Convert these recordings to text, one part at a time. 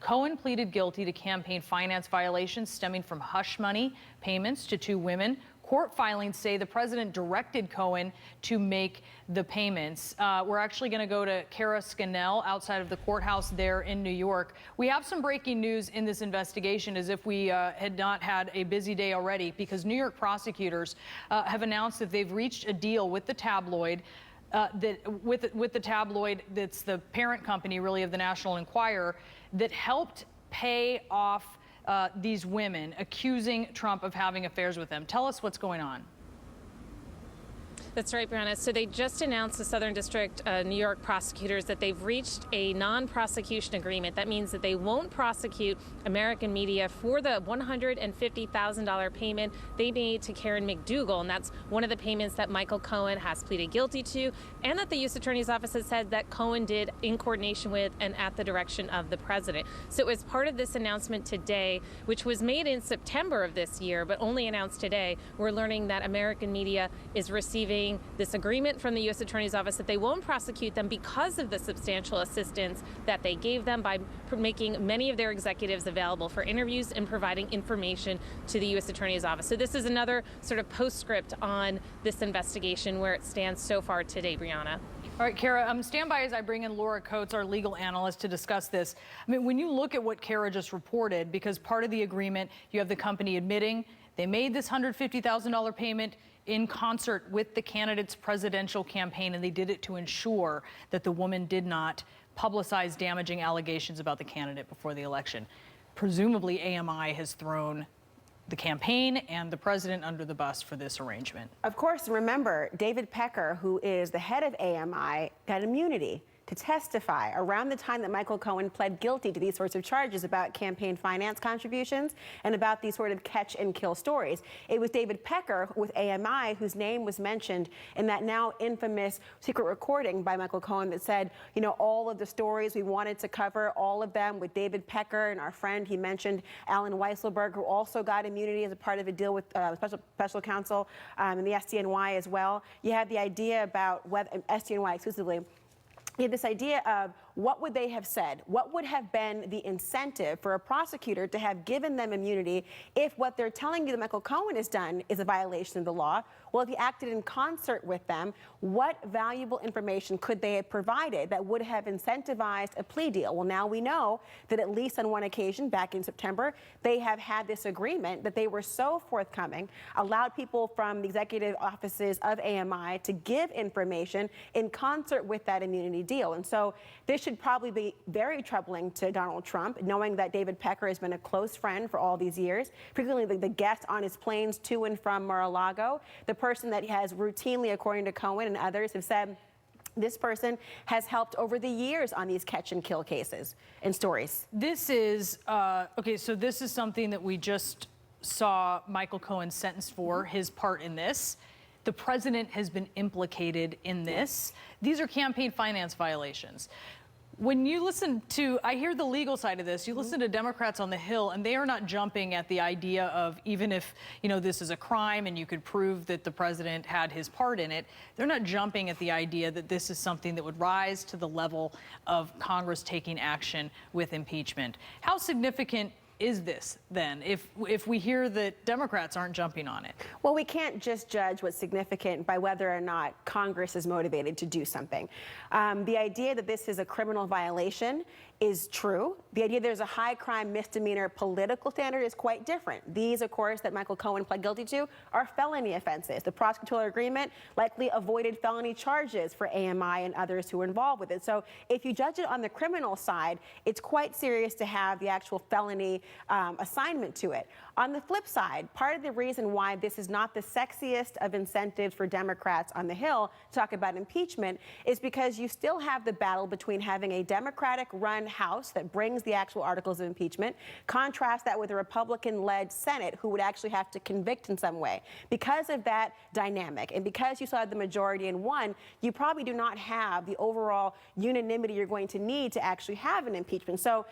Cohen pleaded guilty to campaign finance violations stemming from hush money payments to two women. Court filings say the president directed Cohen to make the payments. We're actually going to go to Kara Scannell outside of the courthouse there in New York. We have some breaking news in this investigation, as if we had not had a busy day already, because New York prosecutors have announced that they've reached a deal with the tabloid. With the tabloid that's the parent company, really, of the National Enquirer, that helped pay off these women, accusing Trump of having affairs with them. Tell us what's going on. That's right, Brianna. So they just announced, the Southern District New York prosecutors, that they've reached a non-prosecution agreement. That means that they won't prosecute American media for the $150,000 payment they made to Karen McDougal. And that's one of the payments that Michael Cohen has pleaded guilty to, and that the U.S. Attorney's Office has said that Cohen did in coordination with and at the direction of the president. So as part of this announcement today, which was made in September of this year, but only announced today, we're learning that American media is receiving this agreement from the U.S. Attorney's Office that they won't prosecute them because of the substantial assistance that they gave them by making many of their executives available for interviews and providing information to the U.S. Attorney's Office. So this is another sort of postscript on this investigation, where it stands so far today, Brianna. All right, Kara, stand by as I bring in Laura Coates, our legal analyst, to discuss this. I mean, when you look at what Kara just reported, because part of the agreement, you have the company admitting they made this $150,000 payment in concert with the candidate's presidential campaign, and they did it to ensure that the woman did not publicize damaging allegations about the candidate before the election. Presumably, AMI has thrown the campaign and the president under the bus for this arrangement. Of course, remember, David Pecker, who is the head of AMI, got immunity to testify around the time that Michael Cohen pled guilty to these sorts of charges about campaign finance contributions and about these sort of catch and kill stories. It was David Pecker with AMI whose name was mentioned in that now infamous secret recording by Michael Cohen that said, you know, all of the stories we wanted to cover, all of them with David Pecker and our friend, he mentioned Alan Weisselberg, who also got immunity as a part of a deal with special counsel and the SDNY as well. You have the idea about whether SDNY exclusively. You have this idea of what would they have said? What would have been the incentive for a prosecutor to have given them immunity if what they're telling you that Michael Cohen has done is a violation of the law? Well, if he acted in concert with them, what valuable information could they have provided that would have incentivized a plea deal? Well, now we know that at least on one occasion back in September, they have had this agreement that they were so forthcoming, allowed people from the executive offices of AMI to give information in concert with that immunity deal. And so this should probably be very troubling to Donald Trump, knowing that David Pecker has been a close friend for all these years, particularly the guest on his planes to and from Mar-a-Lago, the person that has routinely, according to Cohen and others, have said this person has helped over the years on these catch and kill cases and stories. This is, okay, so this is something that we just saw Michael Cohen sentenced for, his part in this. The president has been implicated in this. These are campaign finance violations. When you listen to, I hear the legal side of this, you listen to Democrats on the Hill, and they are not jumping at the idea of, even if, you know, this is a crime and you could prove that the president had his part in it, they're not jumping at the idea that this is something that would rise to the level of Congress taking action with impeachment. How significant is this then, if we hear that Democrats aren't jumping on it? Well, we can't just judge what's significant by whether or not Congress is motivated to do something. The idea that this is a criminal violation is true. The idea there's a high crime misdemeanor political standard is quite different. These, of course, that Michael Cohen pled guilty to are felony offenses. The prosecutorial agreement likely avoided felony charges for AMI and others who were involved with it. So if you judge it on the criminal side, it's quite serious to have the actual felony assignment to it. On the flip side, part of the reason why this is not the sexiest of incentives for Democrats on the Hill to talk about impeachment is because you still have the battle between having a Democratic-run House that brings the actual articles of impeachment, contrast that with a Republican-led Senate who would actually have to convict in some way. Because of that dynamic, and because you still have the majority in one, you probably do not have the overall unanimity you're going to need to actually have an impeachment. So,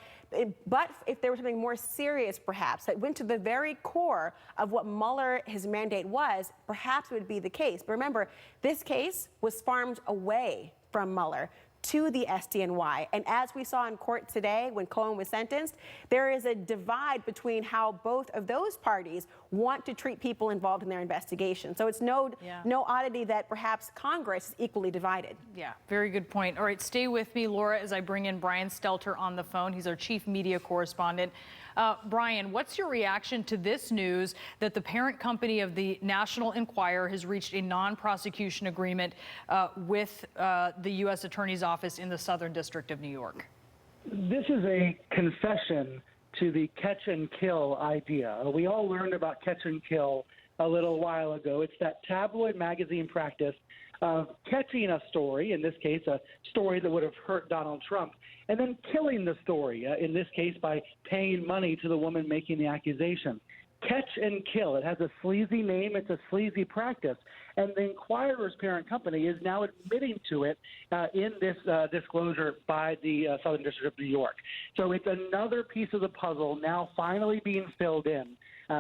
but if there was something more serious, perhaps, that went to the very core of what Mueller, his mandate was, perhaps it would be the case. But remember, this case was farmed away from Mueller. to the SDNY. And as we saw in court today when Cohen was sentenced, there is a divide between how both of those parties want to treat people involved in their investigation. So it's no oddity that perhaps Congress is equally divided. Yeah, very good point. All right, stay with me, Laura, as I bring in Brian Stelter on the phone. He's our chief media correspondent. Brian, what's your reaction to this news that the parent company of the National Enquirer has reached a non-prosecution agreement with the U.S. Attorney's Office in the Southern District of New York? This is a confession to the catch and kill idea. We all learned about catch and kill a little while ago. It's that tabloid magazine practice of catching a story, in this case, a story that would have hurt Donald Trump, and then killing the story, in this case, by paying money to the woman making the accusation. Catch and kill. It has a sleazy name. It's a sleazy practice. And the Enquirer's parent company is now admitting to it in this disclosure by the Southern District of New York. So it's another piece of the puzzle now finally being filled in.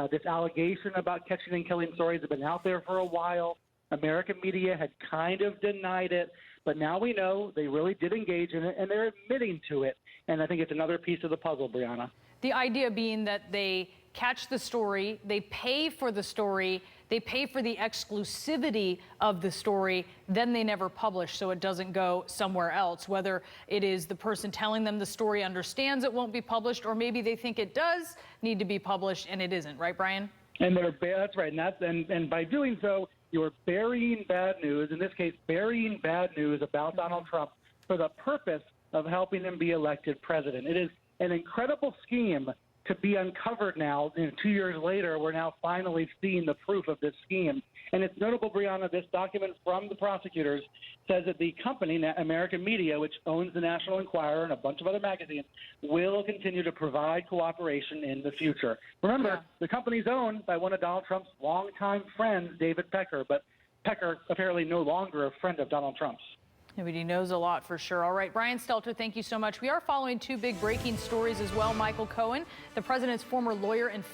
This allegation about catching and killing stories have been out there for a while. American media had kind of denied it, but now we know they really did engage in it, and they're admitting to it. And I think it's another piece of the puzzle, Brianna. The idea being that they catch the story, they pay for the story, they pay for the exclusivity of the story, then they never publish so it doesn't go somewhere else. Whether it is the person telling them the story understands it won't be published, or maybe they think it does need to be published and it isn't. Right, Brian? And that's right. And by doing so, you're burying bad news, in this case, burying bad news about Donald Trump for the purpose of helping him be elected president. It is an incredible scheme to be uncovered now. 2 years later, we're now finally seeing the proof of this scheme. And it's notable, Brianna, this document from the prosecutors says that the company, American Media, which owns the National Enquirer and a bunch of other magazines, will continue to provide cooperation in the future. Remember, the company's owned by one of Donald Trump's longtime friends, David Pecker, but Pecker apparently no longer a friend of Donald Trump's. Yeah, but he knows a lot for sure. All right, Brian Stelter, thank you so much. We are following two big breaking stories as well. Michael Cohen, the president's former lawyer and